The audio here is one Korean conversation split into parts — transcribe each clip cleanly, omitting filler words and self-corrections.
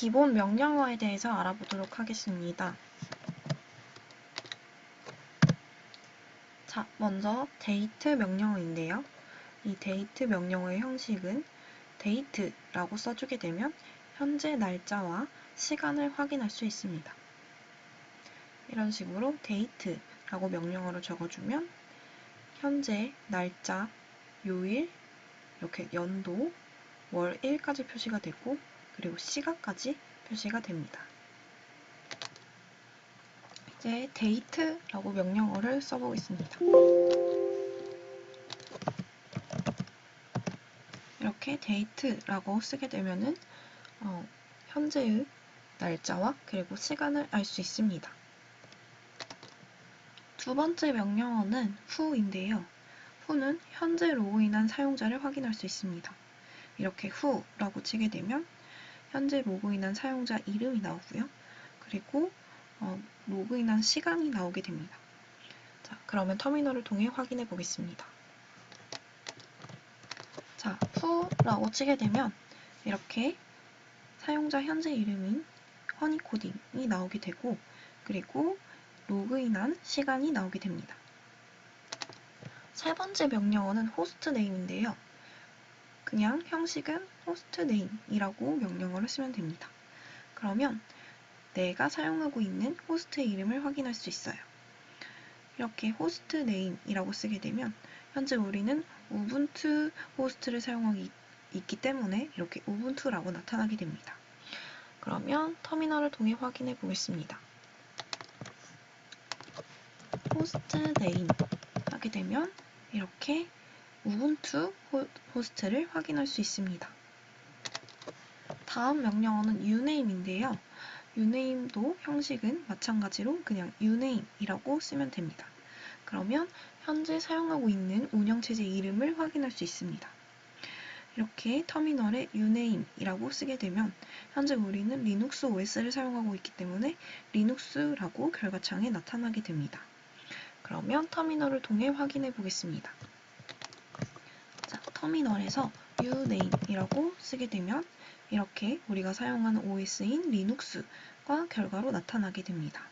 기본 명령어에 대해서 알아보도록 하겠습니다. 자, 먼저 데이트 명령어인데요. 이 데이트 명령어의 형식은 데이트라고 써주게 되면 현재 날짜와 시간을 확인할 수 있습니다. 이런 식으로 데이트라고 명령어를 적어주면 현재 날짜, 요일, 이렇게 연도, 월, 일까지 표시가 되고 그리고 시간까지 표시가 됩니다. 이제 데이트라고 명령어를 써보겠습니다. 이렇게 데이트라고 쓰게 되면은 현재의 날짜와 그리고 시간을 알 수 있습니다. 두 번째 명령어는 who인데요. who는 현재 로그인한 사용자를 확인할 수 있습니다. 이렇게 who라고 치게 되면 현재 로그인한 사용자 이름이 나오고요. 그리고 로그인한 시간이 나오게 됩니다. 자, 그러면 터미널을 통해 확인해 보겠습니다. 자, who라고 치게 되면 이렇게 사용자 현재 이름인 허니코딩이 나오게 되고 그리고 로그인한 시간이 나오게 됩니다. 세 번째 명령어는 hostname인데요. 그냥 형식은 hostname이라고 명령어를 쓰면 됩니다. 그러면 내가 사용하고 있는 호스트의 이름을 확인할 수 있어요. 이렇게 hostname이라고 쓰게 되면 현재 우리는 우분투 호스트를 사용하고 있기 때문에 이렇게 우분투라고 나타나게 됩니다. 그러면 터미널을 통해 확인해 보겠습니다. hostname 하게 되면 이렇게 우분투 호스트를 확인할 수 있습니다. 다음 명령어는 uname인데요. uname도 형식은 마찬가지로 그냥 uname이라고 쓰면 됩니다. 그러면 현재 사용하고 있는 운영체제 이름을 확인할 수 있습니다. 이렇게 터미널에 uname이라고 쓰게 되면 현재 우리는 리눅스 OS를 사용하고 있기 때문에 리눅스라고 결과창에 나타나게 됩니다. 그러면 터미널을 통해 확인해 보겠습니다. 자, 터미널에서 uname이라고 쓰게 되면 이렇게 우리가 사용하는 OS인 리눅스가 결과로 나타나게 됩니다.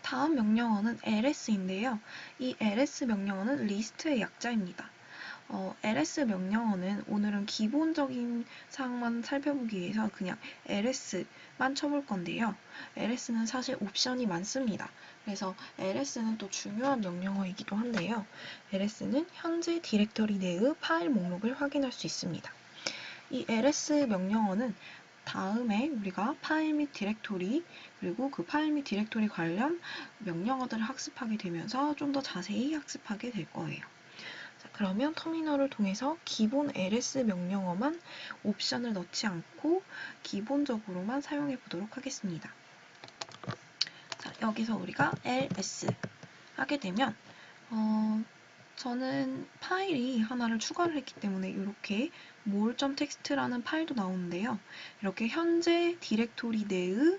다음 명령어는 ls인데요. 이 ls 명령어는 리스트의 약자입니다. ls 명령어는 오늘은 기본적인 사항만 살펴보기 위해서 그냥 ls만 쳐볼 건데요. ls는 사실 옵션이 많습니다. 그래서 ls는 또 중요한 명령어이기도 한데요. ls는 현재 디렉터리 내의 파일 목록을 확인할 수 있습니다. 이 ls 명령어는 다음에 우리가 파일 및 디렉토리 그리고 그 파일 및 디렉토리 관련 명령어들을 학습하게 되면서 좀 더 자세히 학습하게 될 거예요. 자, 그러면 터미널을 통해서 기본 ls 명령어만 옵션을 넣지 않고 기본적으로만 사용해 보도록 하겠습니다. 자, 여기서 우리가 ls 하게 되면 저는 파일이 하나를 추가를 했기 때문에 이렇게 more.txt라는 파일도 나오는데요. 이렇게 현재 디렉토리 내의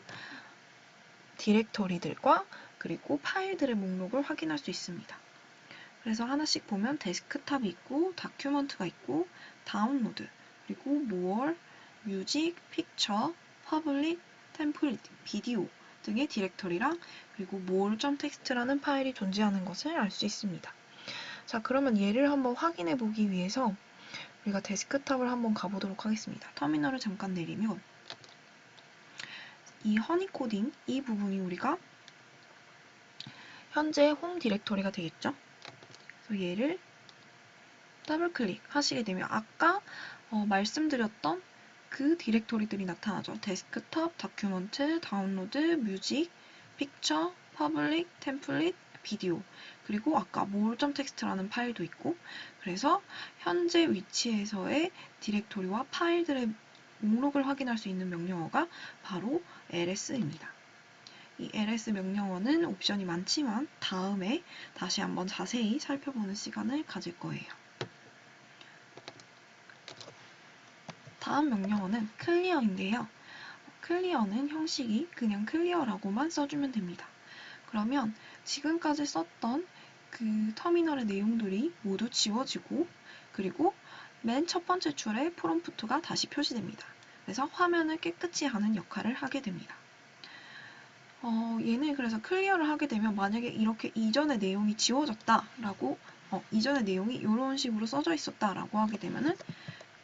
디렉토리들과 그리고 파일들의 목록을 확인할 수 있습니다. 그래서 하나씩 보면 데스크탑이 있고 다큐먼트가 있고 다운로드 그리고 more, 뮤직, 픽처, 퍼블릭, 템플릿, 비디오 등의 디렉토리랑 그리고 more.txt라는 파일이 존재하는 것을 알 수 있습니다. 자, 그러면 얘를 한번 확인해 보기 위해서 우리가 데스크탑을 한번 가보도록 하겠습니다. 터미널을 잠깐 내리면 이 허니코딩 이 부분이 우리가 현재 홈 디렉토리가 되겠죠? 그래서 얘를 더블 클릭 하시게 되면 아까 말씀드렸던 그 디렉토리들이 나타나죠. 데스크탑, 다큐먼트, 다운로드, 뮤직, 픽처, 퍼블릭, 템플릿, 비디오 그리고 아까 more.txt라는 파일도 있고 그래서 현재 위치에서의 디렉토리와 파일들의 목록을 확인할 수 있는 명령어가 바로 ls입니다. 이 ls 명령어는 옵션이 많지만 다음에 다시 한번 자세히 살펴보는 시간을 가질 거예요. 다음 명령어는 clear인데요. clear는 형식이 그냥 clear라고만 써주면 됩니다. 그러면 지금까지 썼던 그 터미널의 내용들이 모두 지워지고 그리고 맨 첫 번째 줄에 프롬프트가 다시 표시됩니다. 그래서 화면을 깨끗이 하는 역할을 하게 됩니다. 얘는 그래서 클리어를 하게 되면 만약에 이렇게 이전의 내용이 지워졌다라고 이전의 내용이 이런 식으로 써져 있었다라고 하게 되면은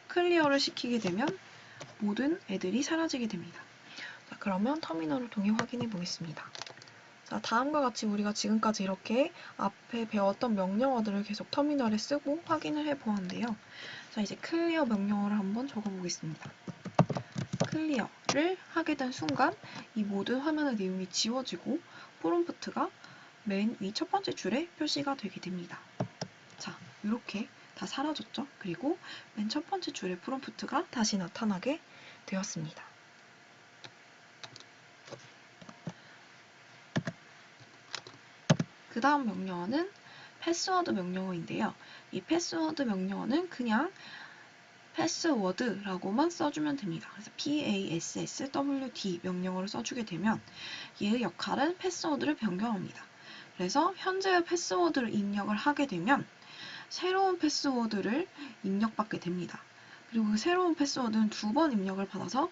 클리어를 시키게 되면 모든 애들이 사라지게 됩니다. 자, 그러면 터미널을 통해 확인해 보겠습니다. 자, 다음과 같이 우리가 지금까지 이렇게 앞에 배웠던 명령어들을 계속 터미널에 쓰고 확인을 해 보았는데요. 자, 이제 클리어 명령어를 한번 적어 보겠습니다. 클리어를 하게 된 순간 이 모든 화면의 내용이 지워지고 프롬프트가 맨 위 첫 번째 줄에 표시가 되게 됩니다. 자, 이렇게 다 사라졌죠? 그리고 맨 첫 번째 줄에 프롬프트가 다시 나타나게 되었습니다. 그 다음 명령어는 패스워드 명령어인데요. 이 패스워드 명령어는 그냥 패스워드라고만 써주면 됩니다. 그래서 PASSWD 명령어를 써주게 되면 얘의 역할은 패스워드를 변경합니다. 그래서 현재의 패스워드를 입력을 하게 되면 새로운 패스워드를 입력받게 됩니다. 그리고 그 새로운 패스워드는 2번 입력을 받아서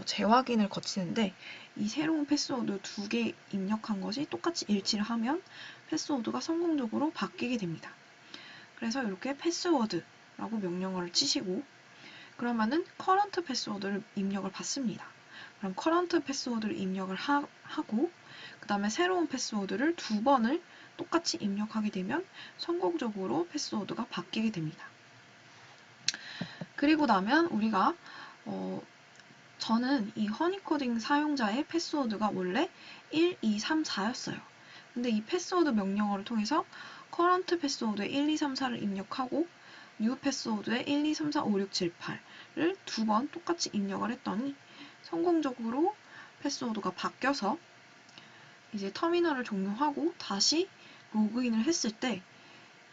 재확인을 거치는데 이 새로운 패스워드 2개 입력한 것이 똑같이 일치를 하면 패스워드가 성공적으로 바뀌게 됩니다. 그래서 이렇게 패스워드라고 명령어를 치시고 그러면은 current 패스워드를 입력을 받습니다. 그럼 current 패스워드를 입력을 하고 그 다음에 새로운 패스워드를 2번을 똑같이 입력하게 되면 성공적으로 패스워드가 바뀌게 됩니다. 그리고 나면 우리가 저는 이 허니코딩 사용자의 패스워드가 원래 1, 2, 3, 4였어요. 근데 이 패스워드 명령어를 통해서 current 패스워드에 1, 2, 3, 4를 입력하고 new 패스워드에 1, 2, 3, 4, 5, 6, 7, 8을 2번 똑같이 입력을 했더니 성공적으로 패스워드가 바뀌어서 이제 터미널을 종료하고 다시 로그인을 했을 때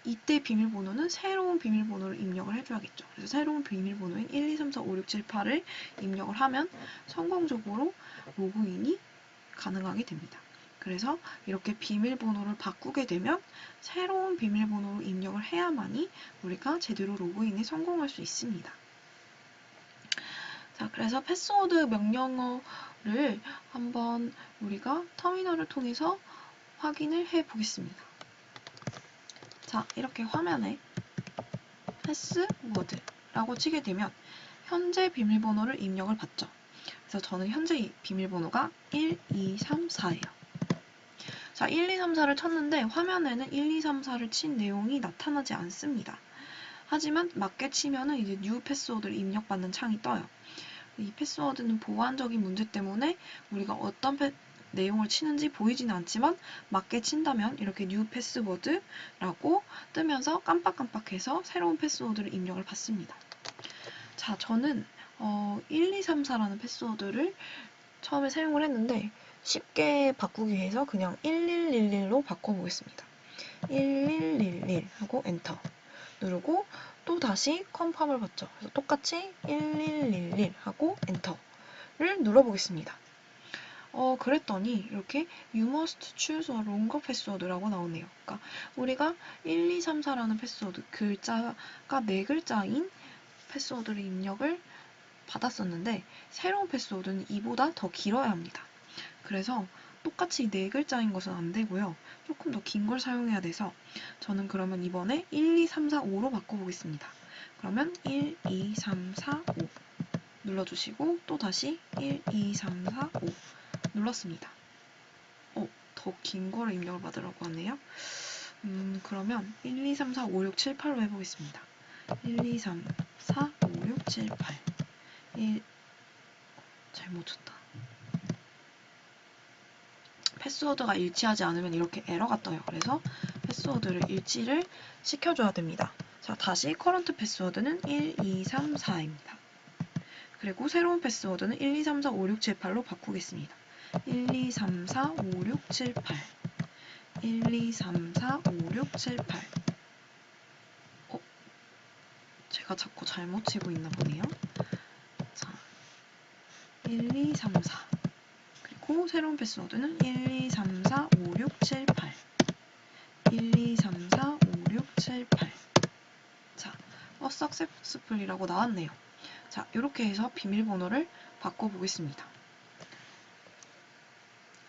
이때 비밀번호는 새로운 비밀번호를 입력을 해줘야겠죠. 그래서 새로운 비밀번호인 1, 2, 3, 4, 5, 6, 7, 8을 입력을 하면 성공적으로 로그인이 가능하게 됩니다. 그래서 이렇게 비밀번호를 바꾸게 되면 새로운 비밀번호를 입력을 해야만이 우리가 제대로 로그인에 성공할 수 있습니다. 자, 그래서 패스워드 명령어를 한번 우리가 터미널을 통해서 확인을 해 보겠습니다. 자, 이렇게 화면에 패스워드라고 치게 되면 현재 비밀번호를 입력을 받죠. 그래서 저는 현재 비밀번호가 1, 2, 3, 4예요. 자, 1, 2, 3, 4를 쳤는데 화면에는 1, 2, 3, 4를 친 내용이 나타나지 않습니다. 하지만 맞게 치면은 이제 new 패스워드를 입력받는 창이 떠요. 이 패스워드는 보안적인 문제 때문에 우리가 어떤 내용을 치는지 보이지는 않지만 맞게 친다면 이렇게 new 패스워드라고 뜨면서 깜빡깜빡해서 새로운 패스워드를 입력을 받습니다. 자, 저는 1, 2, 3, 4라는 패스워드를 처음에 사용을 했는데 쉽게 바꾸기 위해서 그냥 1111로 바꿔보겠습니다. 1111 하고 엔터 누르고 또 다시 컨펌을 받죠. 그래서 똑같이 1111 하고 엔터를 눌러보겠습니다. 그랬더니 이렇게 You must choose a longer password라고 나오네요. 그러니까 우리가 1, 2, 3, 4라는 패스워드 글자가 4글자인 패스워드를 입력을 받았었는데 새로운 패스워드는 이보다 더 길어야 합니다. 그래서 똑같이 4글자인 것은 안 되고요. 조금 더 긴 걸 사용해야 돼서 저는 그러면 이번에 1, 2, 3, 4, 5로 바꿔보겠습니다. 그러면 1, 2, 3, 4, 5 눌러주시고 또 다시 1, 2, 3, 4, 5 눌렀습니다. 더 긴 거를 입력을 받으라고 하네요. 그러면 1, 2, 3, 4, 5, 6, 7, 8로 해보겠습니다. 1, 2, 3, 4, 5, 6, 7, 8 잘못 쳤다. 패스워드가 일치하지 않으면 이렇게 에러가 떠요. 그래서 패스워드를 일치를 시켜줘야 됩니다. 자, 다시 커런트 패스워드는 1, 2, 3, 4입니다. 그리고 새로운 패스워드는 1, 2, 3, 4, 5, 6, 7, 8로 바꾸겠습니다. 1, 2, 3, 4, 5, 6, 7, 8 1, 2, 3, 4, 5, 6, 7, 8 제가 자꾸 잘못 치고 있나 보네요. 자, 1, 2, 3, 4 그리고 새로운 패스워드는 1, 2, 3, 4, 5, 6, 7, 8 1, 2, 3, 4, 5, 6, 7, 8 자, successful이라고 나왔네요. 자, 이렇게 해서 비밀번호를 바꿔보겠습니다.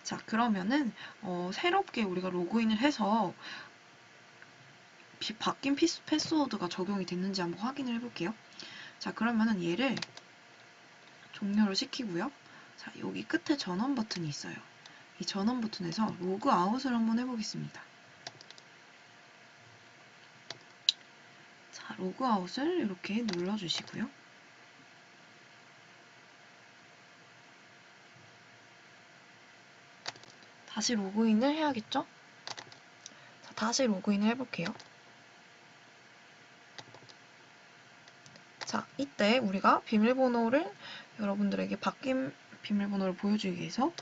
자, 그러면은 새롭게 우리가 로그인을 해서 바뀐 패스워드가 적용이 됐는지 한번 확인을 해볼게요. 자, 그러면은 얘를 종료를 시키고요. 자, 여기 끝에 전원 버튼이 있어요. 이 전원 버튼에서 로그아웃을 한번 해보겠습니다. 자, 로그아웃을 이렇게 눌러주시고요. 다시 로그인을 해야겠죠? 자, 다시 로그인을 해볼게요. 자, 이때 우리가 비밀번호를 여러분들에게 바뀐 비밀번호를 보여주기 위해서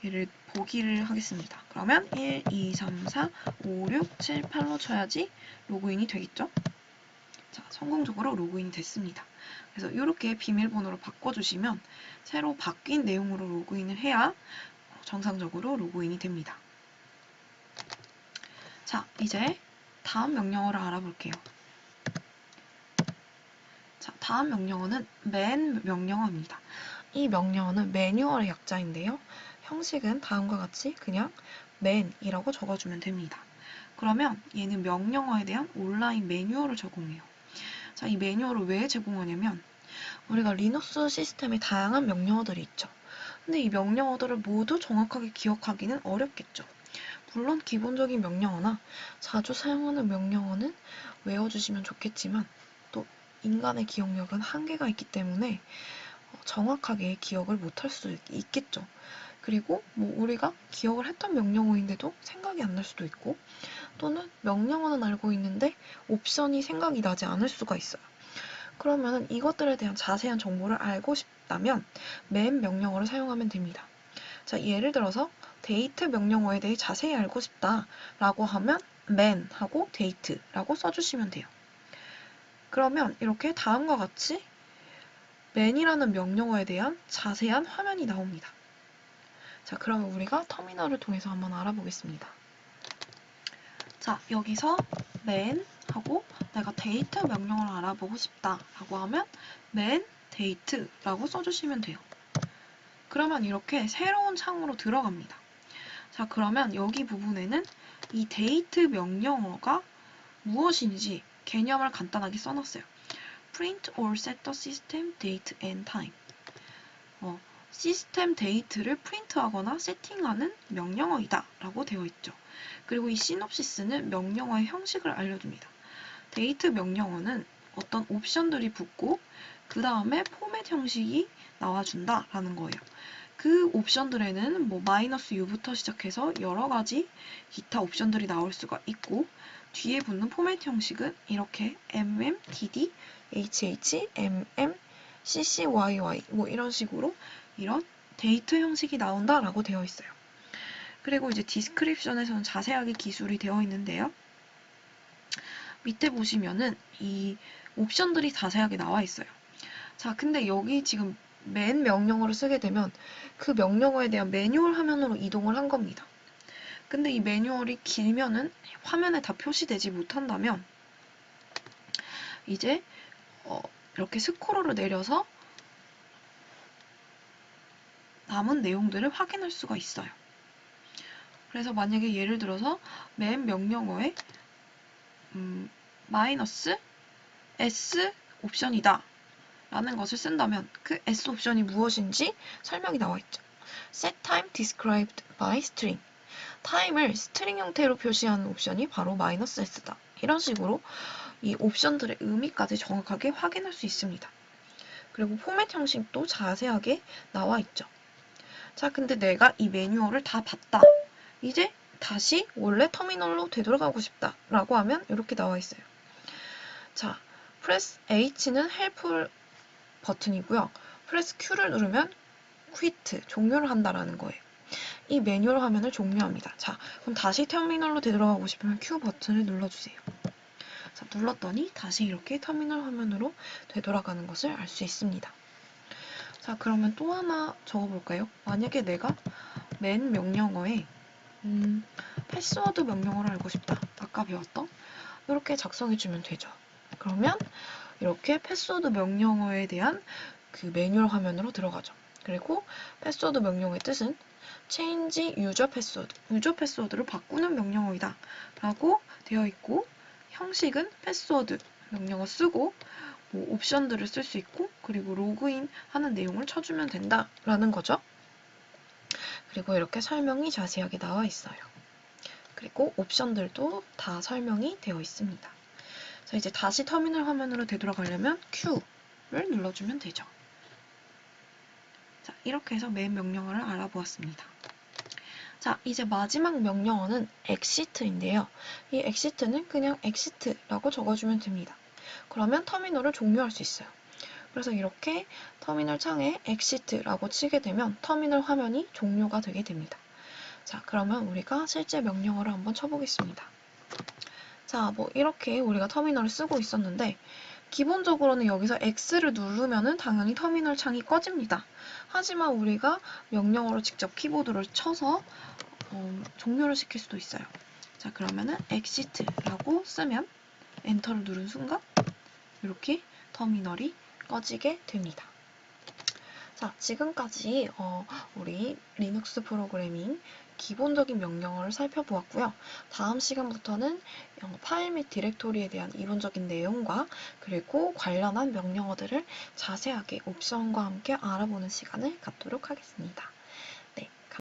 얘를 보기를 하겠습니다. 그러면 1, 2, 3, 4, 5, 6, 7, 8로 쳐야지 로그인이 되겠죠? 자, 성공적으로 로그인이 됐습니다. 그래서 이렇게 비밀번호를 바꿔주시면 새로 바뀐 내용으로 로그인을 해야 정상적으로 로그인이 됩니다. 자, 이제 다음 명령어를 알아볼게요. 자, 다음 명령어는 man 명령어입니다. 이 명령어는 매뉴얼의 약자인데요. 형식은 다음과 같이 그냥 man이라고 적어주면 됩니다. 그러면 얘는 명령어에 대한 온라인 매뉴얼을 제공해요. 자, 이 매뉴얼을 왜 제공하냐면 우리가 리눅스 시스템에 다양한 명령어들이 있죠. 근데 이 명령어들을 모두 정확하게 기억하기는 어렵겠죠. 물론 기본적인 명령어나 자주 사용하는 명령어는 외워주시면 좋겠지만 또 인간의 기억력은 한계가 있기 때문에 정확하게 기억을 못할 수 있겠죠. 그리고 뭐 우리가 기억을 했던 명령어인데도 생각이 안 날 수도 있고 또는 명령어는 알고 있는데 옵션이 생각이 나지 않을 수가 있어요. 그러면 이것들에 대한 자세한 정보를 알고 싶다면 man 명령어를 사용하면 됩니다. 자, 예를 들어서 데이트 명령어에 대해 자세히 알고 싶다라고 하면 man 하고 date라고 써주시면 돼요. 그러면 이렇게 다음과 같이 man이라는 명령어에 대한 자세한 화면이 나옵니다. 자, 그러면 우리가 터미널을 통해서 한번 알아보겠습니다. 자, 여기서 man 하고 내가 데이트 명령어를 알아보고 싶다라고 하면 man date라고 써주시면 돼요. 그러면 이렇게 새로운 창으로 들어갑니다. 자, 그러면 여기 부분에는 이 데이트 명령어가 무엇인지 개념을 간단하게 써놨어요. print or set the system date and time. 시스템 데이트를 프린트하거나 세팅하는 명령어이다 라고 되어 있죠. 그리고 이 시놉시스는 명령어의 형식을 알려줍니다. 데이트 명령어는 어떤 옵션들이 붙고 그 다음에 포맷 형식이 나와준다 라는 거예요. 그 옵션들에는 뭐 -u부터 시작해서 여러 가지 기타 옵션들이 나올 수가 있고 뒤에 붙는 포맷 형식은 이렇게 mm, dd, hh, mm, ccyy 뭐 이런 식으로 이런 데이트 형식이 나온다라고 되어 있어요. 그리고 이제 디스크립션에서는 자세하게 기술이 되어 있는데요. 밑에 보시면은 이 옵션들이 자세하게 나와 있어요. 자, 근데 여기 지금 man 명령어를 쓰게 되면 그 명령어에 대한 매뉴얼 화면으로 이동을 한 겁니다. 근데 이 매뉴얼이 길면은 화면에 다 표시되지 못한다면 이제 이렇게 스크롤을 내려서 남은 내용들을 확인할 수가 있어요. 그래서 만약에 예를 들어서 man 명령어에 마이너스 S 옵션이다 라는 것을 쓴다면 그 S 옵션이 무엇인지 설명이 나와 있죠. set time described by string. 타임을 스트링 형태로 표시하는 옵션이 바로 -s다. 이런 식으로 이 옵션들의 의미까지 정확하게 확인할 수 있습니다. 그리고 포맷 형식도 자세하게 나와 있죠. 자, 근데 내가 이 매뉴얼을 다 봤다. 이제 다시 원래 터미널로 되돌아가고 싶다 라고 하면 이렇게 나와 있어요. 자, press H는 help 버튼이고요. press Q를 누르면 quit, 종료를 한다라는 거예요. 이 매뉴얼 화면을 종료합니다. 자, 그럼 다시 터미널로 되돌아가고 싶으면 Q 버튼을 눌러주세요. 자, 눌렀더니 다시 이렇게 터미널 화면으로 되돌아가는 것을 알 수 있습니다. 자, 그러면 또 하나 적어볼까요? 만약에 내가 man 명령어에 패스워드 명령어를 알고 싶다. 아까 배웠던 이렇게 작성해주면 되죠. 그러면 이렇게 패스워드 명령어에 대한 그 매뉴얼 화면으로 들어가죠. 그리고 패스워드 명령어의 뜻은 change user password, 유저 패스워드를 바꾸는 명령어이다 라고 되어 있고, 형식은 패스워드 명령어 쓰고 뭐 옵션들을 쓸 수 있고, 그리고 로그인 하는 내용을 쳐주면 된다라는 거죠. 그리고 이렇게 설명이 자세하게 나와 있어요. 그리고 옵션들도 다 설명이 되어 있습니다. 자, 이제 다시 터미널 화면으로 되돌아가려면 Q를 눌러주면 되죠. 자, 이렇게 해서 맨 명령어를 알아보았습니다. 자, 이제 마지막 명령어는 exit인데요. 이 exit는 그냥 exit라고 적어주면 됩니다. 그러면 터미널을 종료할 수 있어요. 그래서 이렇게 터미널 창에 exit라고 치게 되면 터미널 화면이 종료가 되게 됩니다. 자, 그러면 우리가 실제 명령어를 한번 쳐보겠습니다. 자, 뭐 이렇게 우리가 터미널을 쓰고 있었는데, 기본적으로는 여기서 X를 누르면은 당연히 터미널 창이 꺼집니다. 하지만 우리가 명령어로 직접 키보드를 쳐서 종료를 시킬 수도 있어요. 자, 그러면은 exit라고 쓰면 엔터를 누른 순간 이렇게 터미널이 꺼지게 됩니다. 자, 지금까지 우리 리눅스 프로그래밍 기본적인 명령어를 살펴보았고요. 다음 시간부터는 파일 및 디렉토리에 대한 이론적인 내용과 그리고 관련한 명령어들을 자세하게 옵션과 함께 알아보는 시간을 갖도록 하겠습니다.